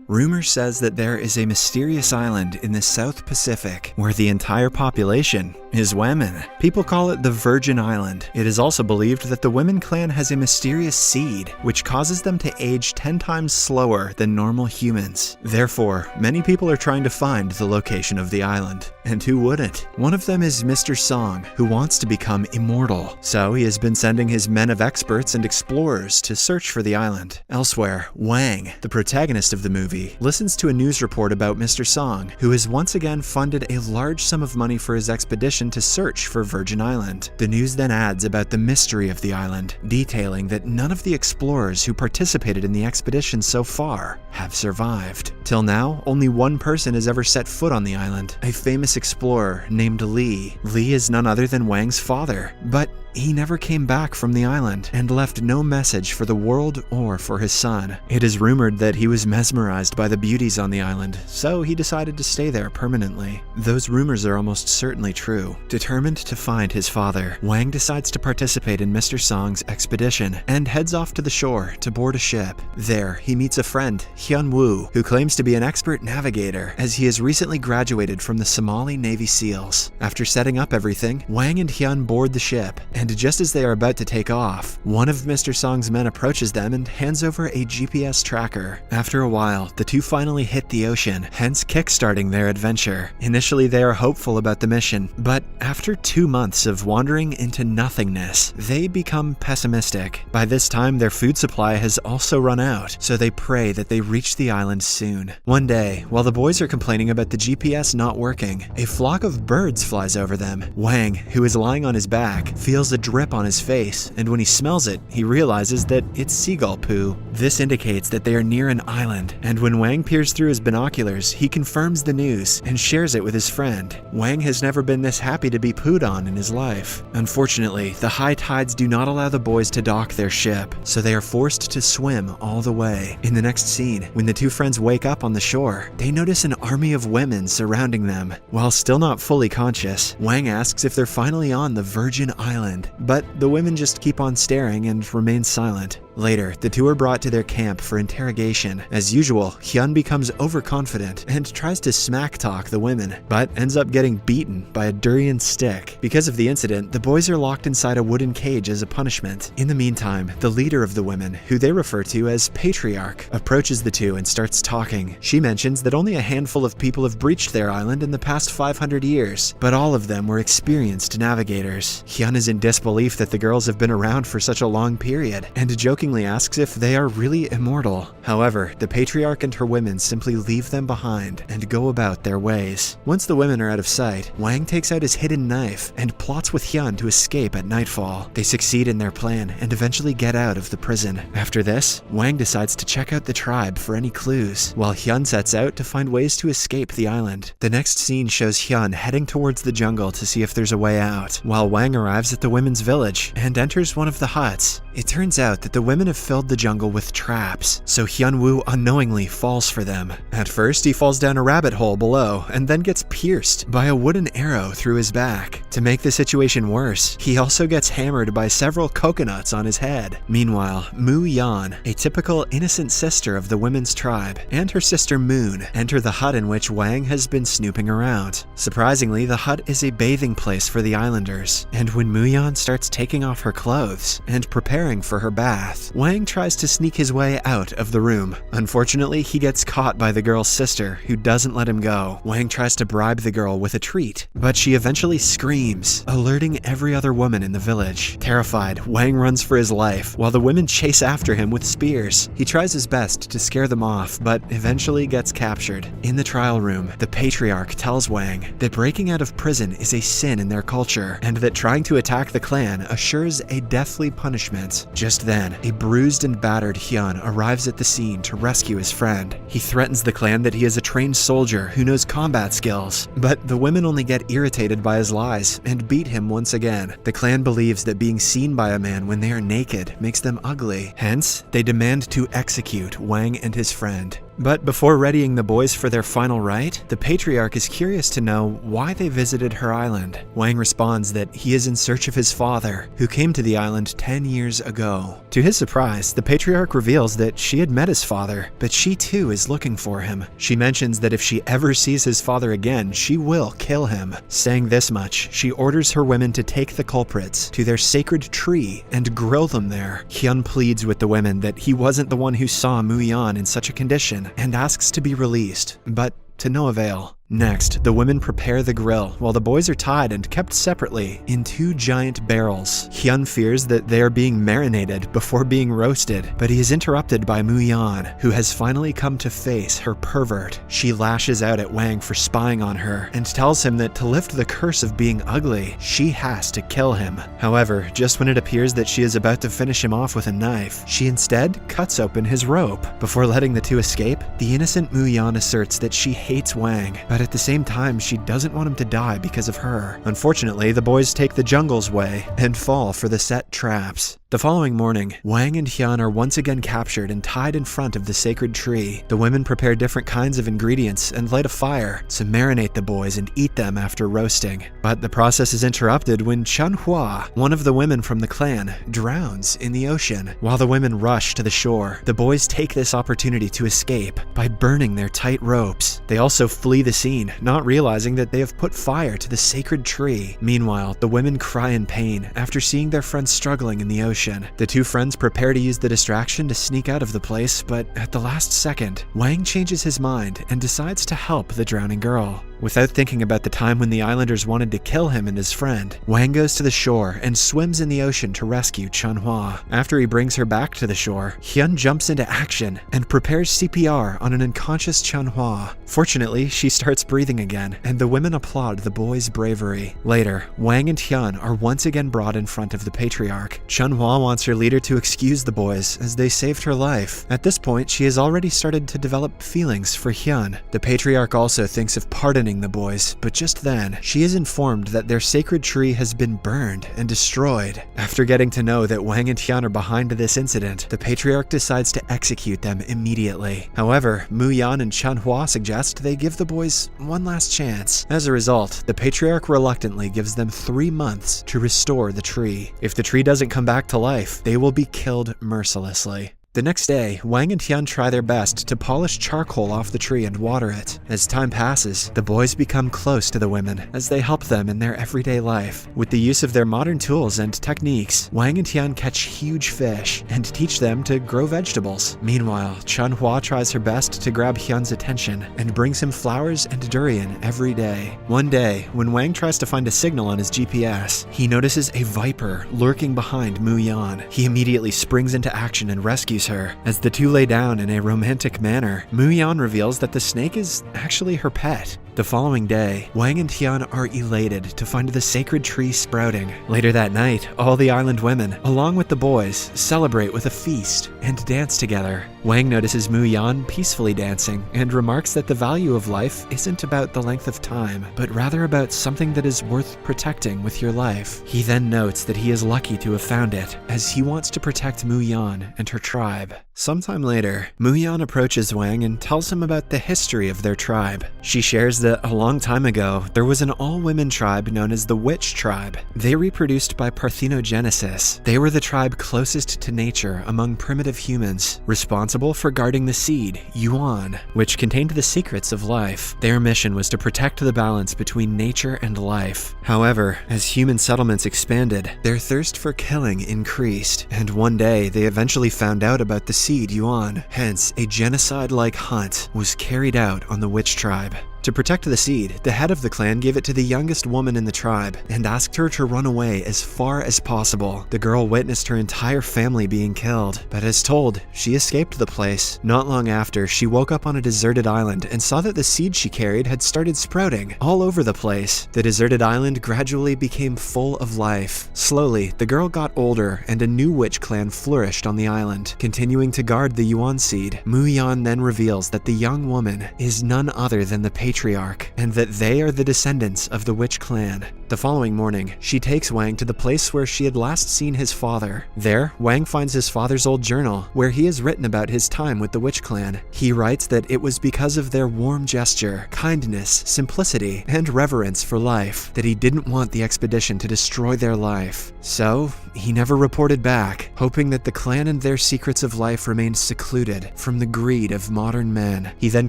Rumor says that there is a mysterious island in the South Pacific where the entire population is women. People call it the Virgin Island. It is also believed that the women clan has a mysterious seed, which causes them to age 10 times slower than normal humans. Therefore, many people are trying to find the location of the island. And who wouldn't? One of them is Mr. Song, who wants to become immortal. So he has been sending his men of experts and explorers to search for the island. Elsewhere, Wang, the protagonist of the movie, listens to a news report about Mr. Song, who has once again funded a large sum of money for his expedition to search for Virgin Island. The news then adds about the mystery of the island, detailing that none of the explorers who participated in the expedition so far have survived. Till now, only one person has ever set foot on the island, a famous explorer named Lee. Lee is none other than Wang's father, but he never came back from the island and left no message for the world or for his son. It is rumored that he was mesmerized by the beauties on the island, so he decided to stay there permanently. Those rumors are almost certainly true. Determined to find his father, Wang decides to participate in Mr. Song's expedition and heads off to the shore to board a ship. There, he meets a friend, Hyun Woo, who claims to be an expert navigator as he has recently graduated from the Somali Navy SEALs. After setting up everything, Wang and Hyun board the ship, and just as they are about to take off, one of Mr. Song's men approaches them and hands over a GPS tracker. After a while, the two finally hit the ocean, hence kickstarting their adventure. Initially, they are hopeful about the mission, but after 2 months of wandering into nothingness, they become pessimistic. By this time, their food supply has also run out, so they pray that they reach the island soon. One day, while the boys are complaining about the GPS not working, a flock of birds flies over them. Wang, who is lying on his back, feels a drip on his face, and when he smells it, he realizes that it's seagull poo. This indicates that they are near an island, and when Wang peers through his binoculars, he confirms the news and shares it with his friend. Wang has never been this happy to be pooed on in his life. Unfortunately, the high tides do not allow the boys to dock their ship, so they are forced to swim all the way. In the next scene, when the two friends wake up on the shore, they notice an army of women surrounding them. While still not fully conscious, Wang asks if they're finally on the Virgin Island, but the women just keep on staring and remain silent. Later, the two are brought to their camp for interrogation. As usual, Hyun becomes overconfident and tries to smack talk the women, but ends up getting beaten by a durian stick. Because of the incident, the boys are locked inside a wooden cage as a punishment. In the meantime, the leader of the women, who they refer to as Patriarch, approaches the two and starts talking. She mentions that only a handful of people have breached their island in the past 500 years, but all of them were experienced navigators. Hyun is in disbelief that the girls have been around for such a long period, and jokingly asks if they are really immortal. However, the Patriarch and her women simply leave them behind and go about their ways. Once the women are out of sight, Wang takes out his hidden knife and plots with Hyun to escape at nightfall. They succeed in their plan and eventually get out of the prison. After this, Wang decides to check out the tribe for any clues, while Hyun sets out to find ways to escape the island. The next scene shows Hyun heading towards the jungle to see if there's a way out, while Wang arrives at the women's village and enters one of the huts. It turns out that the women have filled the jungle with traps, so Hyun Woo unknowingly falls for them. At first, he falls down a rabbit hole below and then gets pierced by a wooden arrow through his back. To make the situation worse, he also gets hammered by several coconuts on his head. Meanwhile, Moo Yan, a typical innocent sister of the women's tribe, and her sister Moon enter the hut in which Wang has been snooping around. Surprisingly, the hut is a bathing place for the islanders, and when Moo Yan starts taking off her clothes and preparing for her bath, Wang tries to sneak his way out of the room. Unfortunately, he gets caught by the girl's sister, who doesn't let him go. Wang tries to bribe the girl with a treat, but she eventually screams, alerting every other woman in the village. Terrified, Wang runs for his life, while the women chase after him with spears. He tries his best to scare them off, but eventually gets captured. In the trial room, the Patriarch tells Wang that breaking out of prison is a sin in their culture, and that trying to attack the clan assures a deathly punishment. Just then, a bruised and battered Hyun arrives at the scene to rescue his friend. He threatens the clan that he is a trained soldier who knows combat skills, but the women only get irritated by his lies and beat him once again. The clan believes that being seen by a man when they are naked makes them ugly. Hence, they demand to execute Wang and his friend. But before readying the boys for their final rite, the patriarch is curious to know why they visited her island. Wang responds that he is in search of his father, who came to the island 10 years ago. To his surprise, the patriarch reveals that she had met his father, but she too is looking for him. She mentions that if she ever sees his father again, she will kill him. Saying this much, she orders her women to take the culprits to their sacred tree and grill them there. Hyun pleads with the women that he wasn't the one who saw Mu-yeon in such a condition and asks to be released, but to no avail. Next, the women prepare the grill, while the boys are tied and kept separately in 2 giant barrels. Hyun fears that they are being marinated before being roasted, but he is interrupted by Mu-yeon, who has finally come to face her pervert. She lashes out at Wang for spying on her and tells him that to lift the curse of being ugly, she has to kill him. However, just when it appears that she is about to finish him off with a knife, she instead cuts open his rope. Before letting the two escape, the innocent Mu-yeon asserts that she hates Wang, but at the same time, she doesn't want him to die because of her. Unfortunately, the boys take the jungle's way and fall for the set traps. The following morning, Wang and Hyun are once again captured and tied in front of the sacred tree. The women prepare different kinds of ingredients and light a fire to marinate the boys and eat them after roasting. But the process is interrupted when Chun-hwa, one of the women from the clan, drowns in the ocean. While the women rush to the shore, the boys take this opportunity to escape by burning their tight ropes. They also flee the scene, not realizing that they have put fire to the sacred tree. Meanwhile, the women cry in pain after seeing their friends struggling in the ocean. The two friends prepare to use the distraction to sneak out of the place, but at the last second, Wang changes his mind and decides to help the drowning girl. Without thinking about the time when the islanders wanted to kill him and his friend, Wang goes to the shore and swims in the ocean to rescue Chun-hwa. After he brings her back to the shore, Hyun jumps into action and prepares CPR on an unconscious Chun-hwa. Fortunately, she starts breathing again, and the women applaud the boy's bravery. Later, Wang and Hyun are once again brought in front of the patriarch. Chun-hwa wants her leader to excuse the boys as they saved her life. At this point, she has already started to develop feelings for Hyun. The patriarch also thinks of pardoning the boys, but just then, she is informed that their sacred tree has been burned and destroyed. After getting to know that Wang and Hyun are behind this incident, the patriarch decides to execute them immediately. However, Mu-yeon and Chun-hwa suggest they give the boys one last chance. As a result, the patriarch reluctantly gives them 3 months to restore the tree. If the tree doesn't come back to life, they will be killed mercilessly. The next day, Wang and Hyun try their best to polish charcoal off the tree and water it. As time passes, the boys become close to the women as they help them in their everyday life. With the use of their modern tools and techniques, Wang and Hyun catch huge fish and teach them to grow vegetables. Meanwhile, Chun-hwa tries her best to grab Hyun's attention and brings him flowers and durian every day. One day, when Wang tries to find a signal on his GPS, he notices a viper lurking behind Mu-yeon. He immediately springs into action and rescues her. As the two lay down in a romantic manner, Mu-yeon reveals that the snake is actually her pet. The following day, Wang and Hyun are elated to find the sacred tree sprouting. Later that night, all the island women, along with the boys, celebrate with a feast and dance together. Wang notices Mu-yeon peacefully dancing and remarks that the value of life isn't about the length of time, but rather about something that is worth protecting with your life. He then notes that he is lucky to have found it, as he wants to protect Mu-yeon and her tribe. Sometime later, Mu-yeon approaches Wang and tells him about the history of their tribe. She shares that a long time ago, there was an all-women tribe known as the Witch Tribe. They reproduced by parthenogenesis. They were the tribe closest to nature among primitive humans, responsible for guarding the seed, Yuan, which contained the secrets of life. Their mission was to protect the balance between nature and life. However, as human settlements expanded, their thirst for killing increased, and one day they eventually found out about the seed Yuan. Hence, a genocide-like hunt was carried out on the Witch Tribe. To protect the seed, the head of the clan gave it to the youngest woman in the tribe and asked her to run away as far as possible. The girl witnessed her entire family being killed, but as told, she escaped the place. Not long after, she woke up on a deserted island and saw that the seed she carried had started sprouting all over the place. The deserted island gradually became full of life. Slowly, the girl got older and a new witch clan flourished on the island, continuing to guard the Yuan seed. Mu-yeon then reveals that the young woman is none other than the patriarch patriarch, and that they are the descendants of the witch clan. The following morning, she takes Wang to the place where she had last seen his father. There, Wang finds his father's old journal, where he has written about his time with the witch clan. He writes that it was because of their warm gesture, kindness, simplicity, and reverence for life that he didn't want the expedition to destroy their life. So, he never reported back, hoping that the clan and their secrets of life remained secluded from the greed of modern men. He then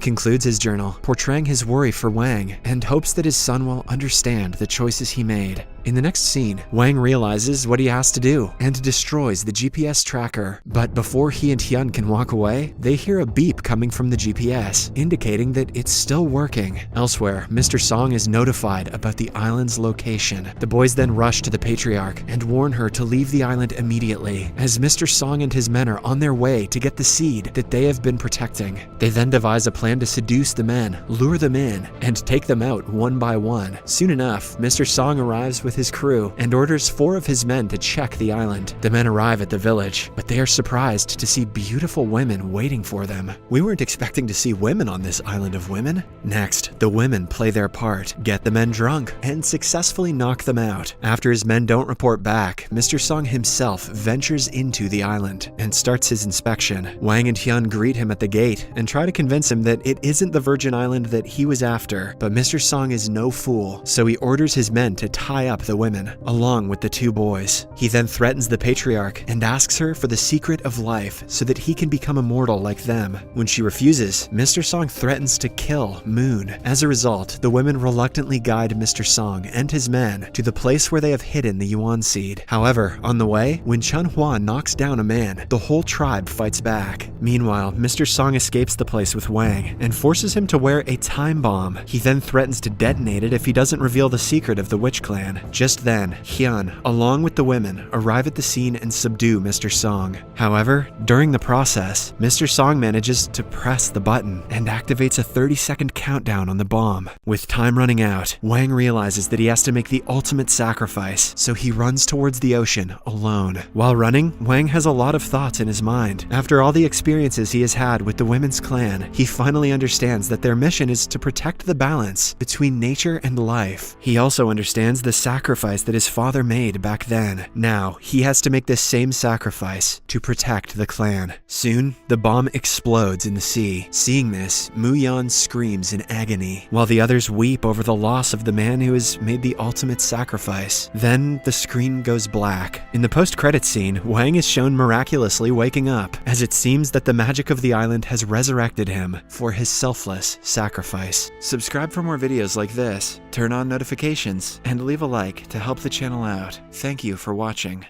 concludes his journal, portraying his worry for Wang, and hopes that his son will understand the choices he made. In the next scene, Wang realizes what he has to do and destroys the GPS tracker. But before he and Hyun can walk away, they hear a beep coming from the GPS, indicating that it's still working. Elsewhere, Mr. Song is notified about the island's location. The boys then rush to the patriarch and warn her to leave the island immediately, as Mr. Song and his men are on their way to get the seed that they have been protecting. They then devise a plan to seduce the men, lure them in, and take them out one by one. Soon enough, Mr. Song arrives with his crew and orders 4 of his men to check the island. The men arrive at the village, but they are surprised to see beautiful women waiting for them. We weren't expecting to see women on this island of women. Next, the women play their part, get the men drunk, and successfully knock them out. After his men don't report back, Mr. Song himself ventures into the island and starts his inspection. Wang and Hyun greet him at the gate and try to convince him that it isn't the Virgin Island that he was after, but Mr. Song is no fool, so he orders his men to tie up the women, along with the 2 boys. He then threatens the patriarch and asks her for the secret of life so that he can become immortal like them. When she refuses, Mr. Song threatens to kill Moon. As a result, the women reluctantly guide Mr. Song and his men to the place where they have hidden the Yuan seed. However, on the way, when Chun Hua knocks down a man, the whole tribe fights back. Meanwhile, Mr. Song escapes the place with Wang and forces him to wear a time bomb. He then threatens to detonate it if he doesn't reveal the secret of the witch clan. Just then, Hyun, along with the women, arrive at the scene and subdue Mr. Song. However, during the process, Mr. Song manages to press the button and activates a 30-second countdown on the bomb. With time running out, Wang realizes that he has to make the ultimate sacrifice, so he runs towards the ocean alone. While running, Wang has a lot of thoughts in his mind. After all the experiences he has had with the women's clan, he finally understands that their mission is to protect the balance between nature and life. He also understands the sacrifice that his father made back then. Now, he has to make this same sacrifice to protect the clan. Soon, the bomb explodes in the sea. Seeing this, Muyan screams in agony, while the others weep over the loss of the man who has made the ultimate sacrifice. Then, the screen goes black. In the post-credits scene, Wang is shown miraculously waking up, as it seems that the magic of the island has resurrected him for his selfless sacrifice. Subscribe for more videos like this, turn on notifications, and leave a like to help the channel out. Thank you for watching.